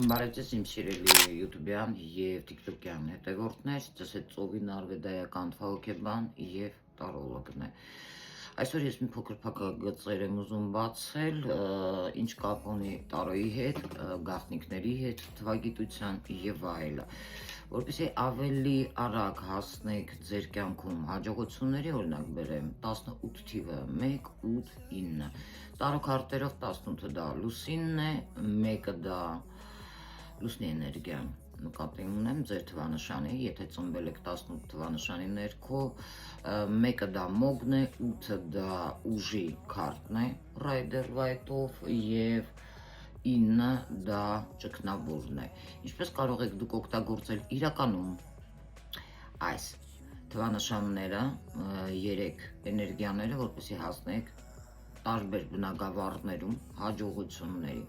Բարևձեզ իմ սիրելի յութուբյան և տիկտոկյան հետևորդներ, ձեզ հետ ծովին արվեդայական թվահոգեբան և տարոլոգն է։ Այսօր ես մի փոքր փակագծեր եմ ուզում բացել, ինչ կապ ունի տարոյի հետ, գաղտնիքների հետ, թվագիտության եւ այլը, որպեսզի ավելի արագ հասնեք ձեր կյանքում հաջողությունների, օրինակ բերեմ 18 թիվը 1, 8, 9, տարոքարտերով 18-ը դա լուսինն է, 1-ը դա լուսնի էներգիան, նկատի ունեմ ձեր թվանշանի, եթե ծնվել եք 18 թվանշանի ներքո, 1-ը դա մոգն է, 8-ը դա ուժի քարտն է, Rider White-ով և 9-ը դա ճգնավորն է։ Ինչպես կարող եք դուք օգտագործել իրականում այս թվանշանները, 3 էներգիաները, որպեսզի հասնեք տարբեր բնագավառներում հաջողությունների,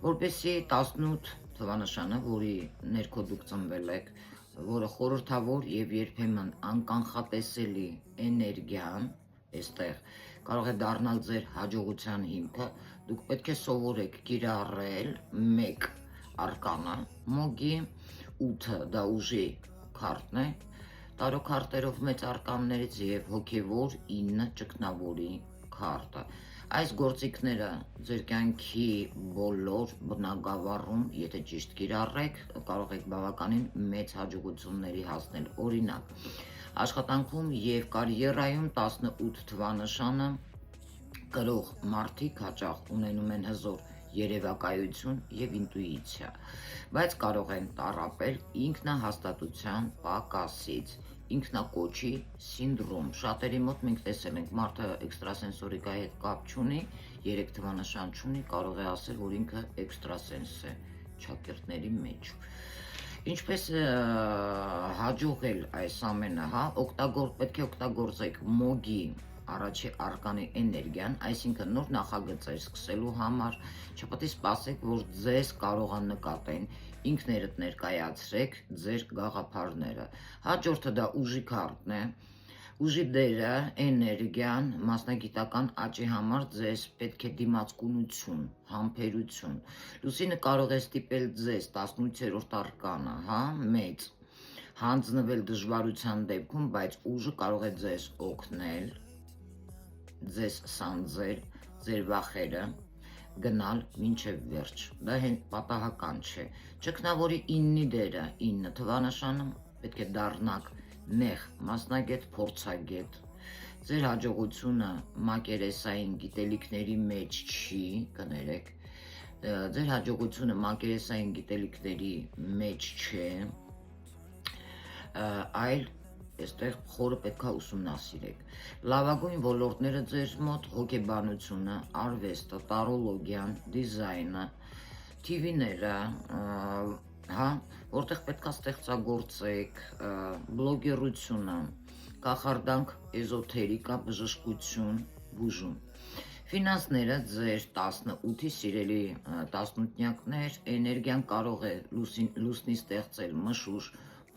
որպեսզի 18 թվանշանը, որի ներքո դուք ծնվել եք, որը խորհրդավոր եւ երբեմն անկանխատեսելի էներգիան, այստեղ կարող է դառնալ ձեր հաջողության հիմքը, դուք պետք է սովորեք կիրառել 1 արկանը, մոգի, 8-ը դա ուժի քարտն է, տարոքարտերով մեծ արկաններից եւ հոգեվոր 9 ճգնավորի քարտը։ Այս գործիքները ձեր կյանքի բոլոր բնագավառում, եթե ճիշտ կիրառեք, կարող եք բավականին մեծ հաջողությունների հասնել։ Օրինակ, աշխատանքում եւ կարիերայում 18 թվանշանը կրող մարդիկ հաճախ ունենում են հզոր երևակայություն եւ ինտուիցիա, բայց կարող են տառապել ինքնահաստատության պակասից, ինքնակոչի սինդրոմ։ Շատերի մոտ մենք տեսել ենք, մարդը էքստրասենսորիկայի հետ կապ չունի, 3 թվանշան չունի, կարող է ասել, որ ինքը էքստրասենս է ճակերտների մեջ։ Ինչպես հաջողել այս ամենը, պետք է օգտագործեք մոգի առաջի արկանի էներգիան, այսինքն նոր նախագծեր սկսելու համար, չպետք է սպասեք, որ ձեզ կարողան նկատեն, ինքներդ ներկայացրեք ձեր գաղափարները։ Հաջորդը դա ուժի քարտն է, ուժի դերը, էներգիան, մասնագիտական աճի համար ձեզ պետք է դիմացկունություն, համբերություն։ Լուսինը կարող է ստիպել ձեզ 18-րդ արկանը, մեծ, հանձնվել դժվարության դեպքում, բայց ուժը կարող է ձեզ օգնել, ձեզ սանձել, ձեր վախերը գնալ մինչև վերջ, դա պատահական չէ։ Ճգնավորի 9-ի դերը, 9 թվանշանը պետք է դառնաք նեղ մասնագետ, փորձագետ, ձեր հաջողությունը մակերեսային գիտելիքների մեջ չի, կներեք, ձեր հաջողությունը մակերեսային գիտելիքների մեջ չէ, այլ այստեղ խորը պետք է ուսումնասիրեք։ Լավագույն ոլորտները ձեր մոտ հոգեբանությունը, արվեստը, տարոլոգիան, դիզայնը, TV-ները, որտեղ պետք է ստեղծագործեք, բլոգերությունը, կախարդանք, էզոթերիկա, բժշկություն, բուժում։ Ֆինանսները ձեր 18-ի սիրելի 18-նյակներ, էներգիան կարող է լուսնի ստեղծել մշուշ,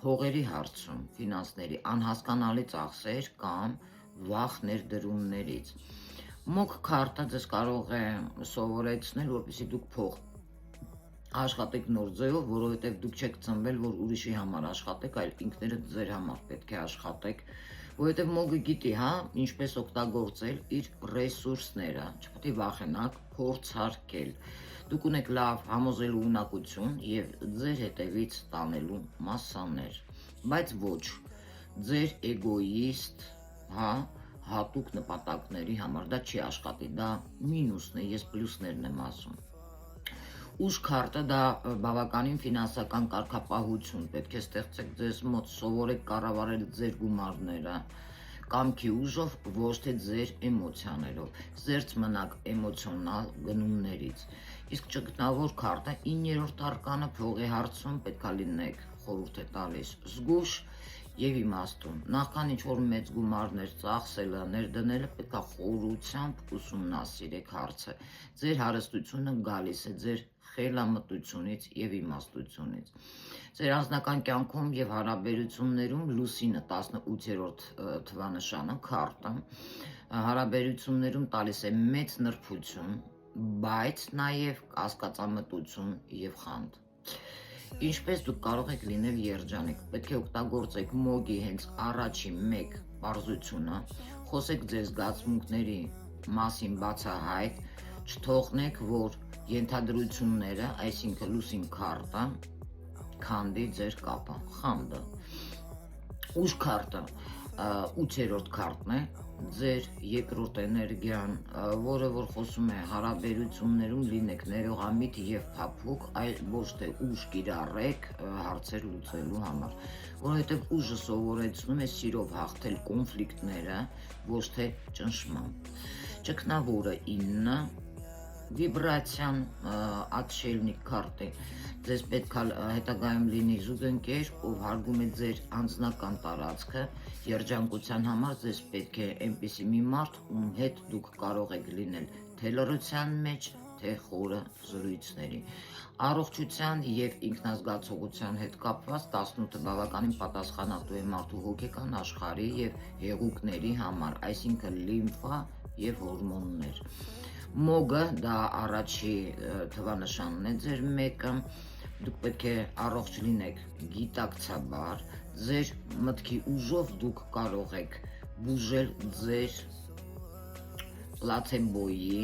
փողերի հարցում, ֆինանսների անհասկանալի ծախսեր կամ վաղ ներդրումներից։ Մոգ քարտը ձեզ կարող է սովորեցնել, որպեսզի դուք փող աշխատեք նոր ձևով, որովհետև դուք չեք ծնվել, որ ուրիշի համար աշխատեք, այլ ինքներդ ձեր համար պետք է աշխատեք, որովհետև մոգը գիտի, ինչպես օգտագործել իր ռեսուրսները, չպետք է վախենաք փորձարկել։ Դուք ունեք լավ համոզելու ունակություն եւ ձեր հետևից տանելու մասսաներ, բայց ոչ ձեր էգոիստ, հատուկ նպատակների համար, դա չի աշխատի, դա մինուսն է, ես պլյուսներն եմ ասում։ Ուժ քարտը դա բավականին ֆինանսական կարգապահություն, պետք է ստեղծեք ձեզ մոտ, սովորեք կառավարել ձեր գումարները, կամքի ուժով, ոչ թե ձեր էմոցիաներով, զերծ մնաք էմոցիոնալ գնումներից։ Իսկ ճգնավոր քարտը 9-րդ արկանը փողի հարցում պետք է լինեք, խորհուրդ է տալիս, զգույշ եւ իմաստուն։ Նախքան ինչ-որ մեծ գումարներ ծախսելը, ներդնելը պետք է խորությամբ ուսումնասիրեք հարցը։ Ձեր հարստությունը գալիս է ձեր խելամտությունից եւ իմաստությունից։ Ձեր անձնական կյանքում եւ հարաբերություններում լուսինը 18-րդ թվանշանը քարտը հարաբերություններում տալիս է մեծ նրբություն, բայց նաեւ կասկածամտություն եւ խանդ։ Ինչպես դուք կարող եք լինել երջանիկ, պետք է օգտագործեք մոգի հենց առաջին մեկ պարզությունը, խոսեք ձեր զգացմունքների մասին բացահայտ, չթողնեք, որ ենթադրությունները, այսինքն լուսին քարտը, քանդի ձեր կապը, խանդը։ Ուժ քարտը 8-րդ քարտն է, ձեր երկրորդ էներգիան, որը որ խոսում է հարաբերություններում լինեք ներողամիտ եւ փափուկ, այլ ոչ թե ուժ կիրառեք հարցեր լուծելու համար, որովհետեւ ուժը սովորեցնում է սիրով հաղթել կոնֆլիկտները, ոչ թե ճնշմամբ։ Ճգնավորը 9, վիբրացիան отшельник քարտի, ձեզ պետք է հետագայում լինի զուգընկեր, ով հարգում է ձեր անձնական տարածքը, երջանկության համար ձեզ պետք է այնպիսի մի մարդ, ում հետ դուք կարող եք լինել թե լռության մեջ, թե խորը զրույցների։ Առողջության եւ ինքնազգացողության հետ կապված 18-ը բավականին պատասխանատու է մարդու հոգեկան աշխարհի եւ հեղուկների համար, այսինքն լիմֆա եւ հորմոններ։ Մոգը դա առաջի թվանշանն է ձեր մեկը, դուք պետք է առողջ լինեք գիտակցաբար, ձեր մտքի ուժով դուք կարող եք բուժել ձեր պլացեբոյի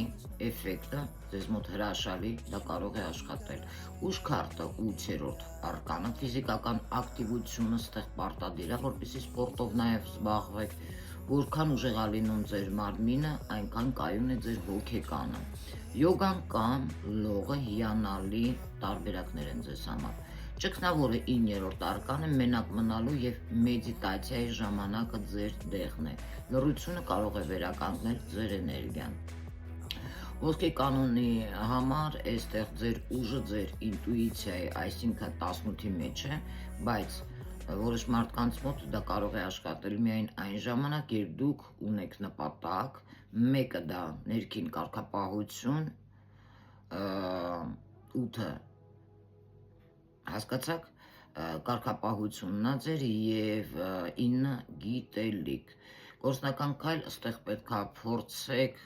էֆեկտը, ձեզ մոտ հրաշալի դա կարող է աշխատել։ Ուժ քարտը 8-րդ արկանը, ֆիզիկական ակտիվությունը ստեղ պարտադիր է, որպեսզի սպորտով նաև զբաղվեք, որքան ուժեղ է լինում ձեր մարմինը, այնքան կայուն է ձեր հոգեկանը։ Յոգան կամ լողը հիանալի տարբերակներ են ձեզ համար։ Ճգնավորը 9-րդ արկանը մենակ մնալու եւ մեդիտացիայի ժամանակը ձեր դեղն է։ Լռությունը կարող է վերականգնել ձեր էներգիան։ Ոսկե կանոնի համար այստեղ ձեր ուժը ձեր ինտուիցիայի, այսինքն 18-ի մեջ է, բայց որոշ մարդկանց մոտ դա կարող է աշխատել միայն այն ժամանակ, երբ դուք ունեք նպատակ, մեկը դա ներքին կարգապահություն, 8-ը հասկացաք, կարգապահությունն է ձեր եւ 9 գիտելիք։ Գործնական քայլ ստեղ պետք է փորձեք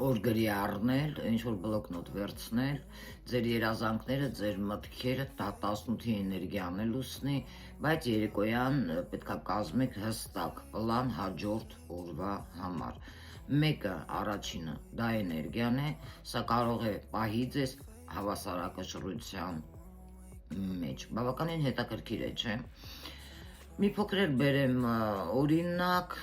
օրգրի առնել, ինչ-որ բլոկնոտ վերցնել, ձեր երազանքները, ձեր մտքերը, դա 18-ի էներգիան է լուսնի, բայց երեկոյան պետք է կազմեք հստակ պլան հաջորդ օրվա համար։ Մեկը առաջինը դա էներգիան է, սա կարող է պահի ձեզ հավասարակշռության մեջ, բավականին հետաքրքիր է, չէ։ Մի փոքր բերեմ օրինակ,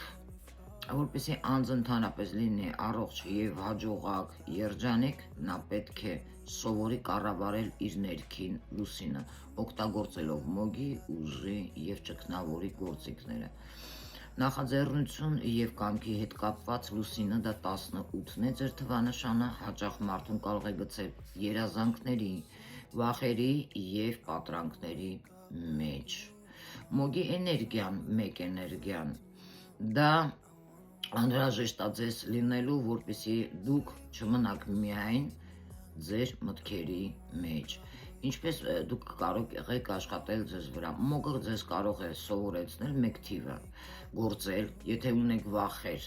որպեսզի անձը ընդհանրապես լինի առողջ եւ հաջողակ երջանիկ, նա պետք է սովորի կառավարել իր ներքին լուսինը, օգտագործելով մոգի, ուժի եւ ճգնավորի գործիքները։ Նախաձեռնություն եւ կամքի հետ կապված լուսինը դա 18-ն է ձեր թվանշանը, հաճախ մարդուն կարող է գցել երազանքների, վախերի եւ պատրանքների մեջ։ Մոգի էներգիան, մեկ էներգիան, դա անհրաժեշտ է ձեզ լինելու, որպեսզի դուք չմնաք միայն ձեր մտքերի մեջ։ Ինչպես դուք կարող եք աշխատել ձեզ վրա։ Մոգը ձեզ կարող է սովորեցնել մեկ թիվը գործել, եթե ունեք վախեր,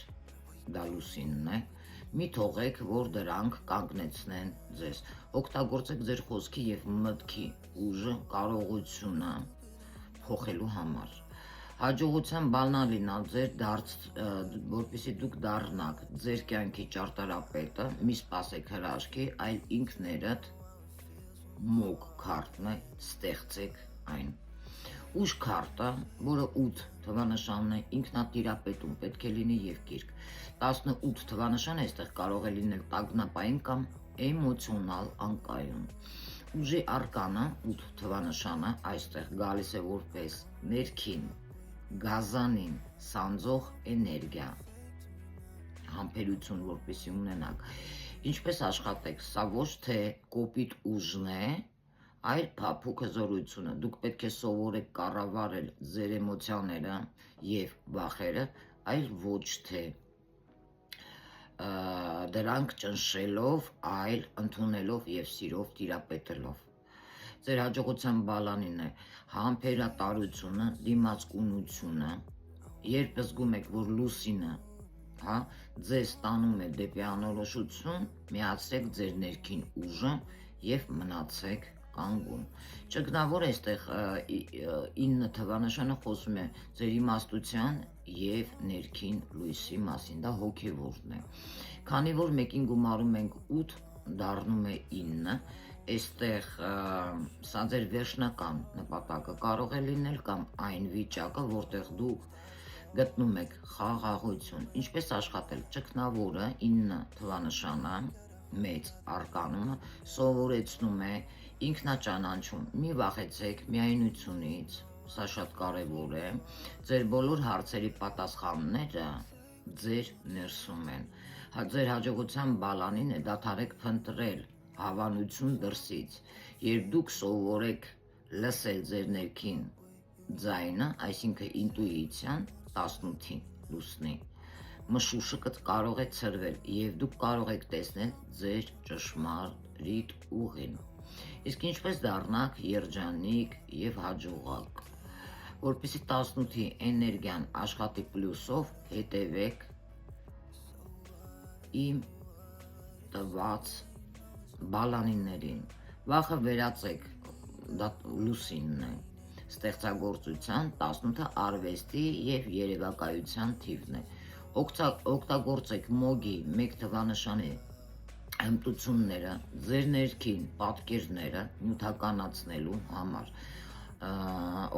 դա լուսինն է, մի թողեք, որ դրանք կանգնեցնեն ձեզ։ Օգտագործեք ձեր խոսքի եւ մտքի ուժը, կարողությունը փոխելու համար։ Հաջողության բանալին է ձեր որպեսզի դուք դառնաք ձեր կյանքի ճարտարապետը, մի սպասեք հրաշքի, այլ ինքներդ մոգ քարտն է, ստեղծեք այն։ Ուժ քարտը, որը 8 թվանշանն է, ինքնատիրապետում պետք է լինի եւ գիրք։ 18 թվանշանը այստեղ կարող է լինել տագնապային կամ էմոցիոնալ անկայուն։ Ուժի արկանը 8 թվանշանը այստեղ գալիս է որպես ներքին գազանին սանձող էներգիա, համբերություն որպեսզի ունենաք։ Ինչպես աշխատեք, սա ոչ թե կոպիտ ուժն է, այլ փափուկ հզորությունը։ Դուք պետք է սովորեք կառավարել ձեր էմոցիաները եւ վախերը, այլ ոչ թե դրանք ճնշելով, այլ ընդունելով եւ սիրով տիրապետելով։ Ձեր հաջողության բալանին է համբերատարությունը, դիմացկունությունը, երբ զգում եք, որ լուսինը ձեզ տանում է դեպի անորոշություն, միացրեք ձեր ներքին ուժը եւ մնացեք կանգուն։ Ճգնավոր այստեղ 9 թվանշանը խոսում է ձեր իմաստության եւ ներքին լույսի մասին, դա հոգեվորն է։ Քանի որ մեկին գումարում ենք 8, դառնում է 9, այստեղ սա ձեր վերջնական նպատակը կարող է լինել կամ այն վիճակը, որտեղ դուք գտնում եք խաղաղություն։ Ինչպես աշխատել։ Ճգնավորը 9 թվանշանը մեծ արկանումը սովորեցնում է ինքնաճանաչում։ Մի վախեցեք միայնությունից, սա շատ կարևոր է։ Ձեր բոլոր հարցերի պատասխանները ձեր ներսում են։ Ձեր հաջողության բալանին է դադարեք փնտրել հավանություն դրսից։ Երբ դուք սովորեք լսել ձեր ներքին ձայնը, այսինքն ինտուիցիան 18-ին լուսնի մշուշը կարող է ցրվել եւ դուք կարող եք տեսնել ձեր ճշմարիտ ուղին։ Իսկ ինչպես դառնաք երջանիկ եւ հաջողակ։ Որպեսզի 18-ի էներգիան աշխատի պլյուսով, հետևեք իմ տված բալանիներին։ Վախը վերածեք, դա լուսինն է։ Ստեղծագործության 18-ը արվեստի եւ երևակայության թիվն է։ Օգտագործեք մոգի 1 թվանշանի հմտությունները ձեր ներքին պատկերները նյութականացնելու համար։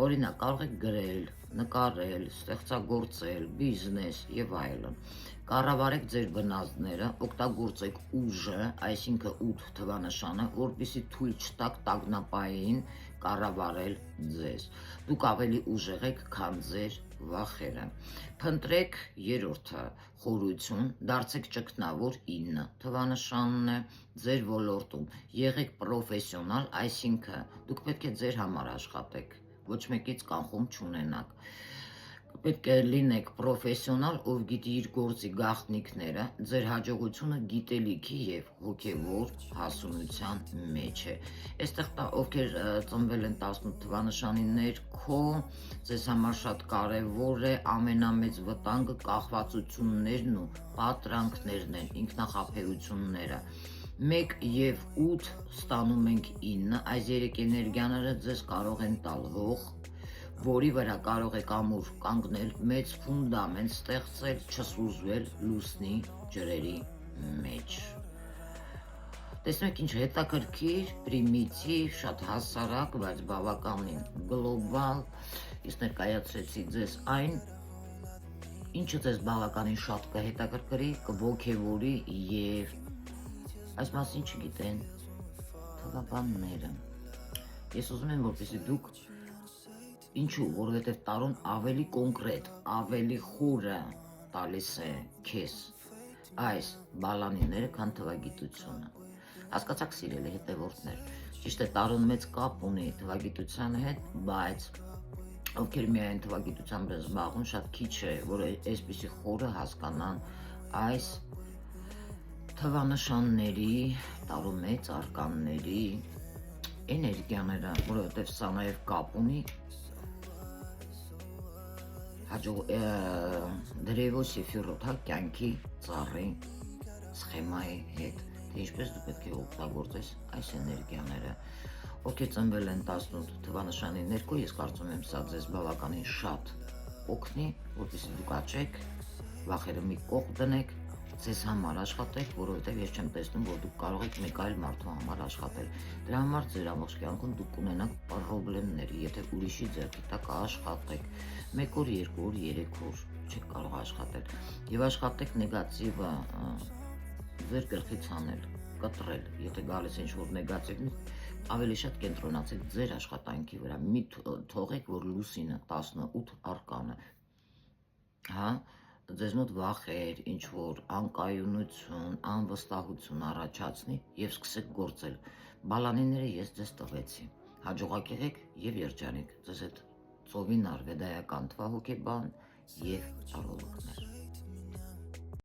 Օրինակ կարող եք գրել, նկարել, ստեղծագործել, բիզնես եւ այլն։ Կառավարեք ձեր բնազդները, օգտագործեք ուժը, այսինքն 8 թվանշանը, որպեսզի թույլ չտաք տագնապային կառավարել ձեզ։ Դուք ավելի ուժեղ եք, քան ձեր վախերը։ Փնտրեք 3-րդը խորություն, դարձեք ճգնավոր 9 թվանշանն է ձեր ոլորտում։ Եղեք պրոֆեսիոնալ, այսինքն դուք պետք է ձեր համար աշխատեք, ոչ մեկից կանխում չունենաք։ Պետք է լինեք պրոֆեսիոնալ, ով գիտի իր գործի գաղտնիքները, ձեր հաջողությունը գիտելիքի եւ հոգեվոր հասունության մեջ է։ Այստեղ ովքեր ծնվել են 18 թվանշանի ներքո, ձեզ համար շատ կարևոր է ամենամեծ վտանգը կախվածություններն ու պատրանքներն են, ինքնախաբեությունները։ 1 եւ 8 ստանում ենք 9, այս 3 էներգիաները ձեզ կարող են տալ հող, որի վրա կարող եք ամուր կանգնել, մեծ ֆունդամենտ ստեղծել, չսուզվել լուսնի ջրերի մեջ։ Տեսնում եք ինչ հետաքրքիր, պրիմիտիվ, շատ հասարակ, բայց բավականին գլոբալ։ Ես ներկայացրեցի ձեզ այն, ինչը ձեզ բավականին շատ կհետաքրքրի, կոգևորի եւ այս մասին չգիտեն թվաբանները։ Ես ուզում եմ, որպեսզի դուք ինչու, որովհետև տարուն ավելի կոնկրետ, ավելի խորը տալիս է քեզ այս բալանիները, քան թվագիտությունը։ Հասկացաք սիրելի հետևորդներ, ճիշտ է տարուն մեծ կապ ունի թվագիտության հետ, բայց ովքեր միայն թվագիտությամբ են զբաղվում, շատ քիչ է, որ այսպիսի խորը հասկանան այս թվանշանների, տարու մեծ արկանների էներգիաները, որովհետև սա նաև կապ ունի դրևոս եֆիրոթա կյանքի ծառի սխեմայի հետ, թե ինչպես դու պետք է օգտագործես այս էներգիաները։ Ովքեր ծնվել են 18 թվանշանի ներքո, ես կարծում եմ սա ձեզ բավականին շատ օգնի, որպեսզի դուք աճեք, վախերը մի կողմ դնեք, ձեզ համար աշխատեք, որովհետև ես չեմ տեսնում, որ դուք կարող եք մեկ այլ մարդու համար աշխատել։ Դրա համար ձեր ամբողջ կյանքում դուք կունենաք պրոբլեմներ, եթե ուրիշի ձեռքի տակ աշխատեք, 1 օր, 2 օր, 3 օր չեք կարող աշխատել։ Եվ աշխատեք նեգատիվը ձեր գլխից հանել, կտրել, եթե գալիս է ինչ-որ նեգատիվ, ավելի շատ կենտրոնացեք ձեր աշխատանքի վրա, մի թողեք, որ լուսինը 18 արկանը, հա, ձեզ մոտ վախեր, ինչ-որ անկայունություն, անվստահություն առաջացնի եւ սկսեք գործել։ Բալանիները ես ձեզ տվեցի։ Հաջողակ եղեք եւ երջանիկ։ Ձեզ հետ ծովին արվեդայական թվահոգեբան եւ տարողներ։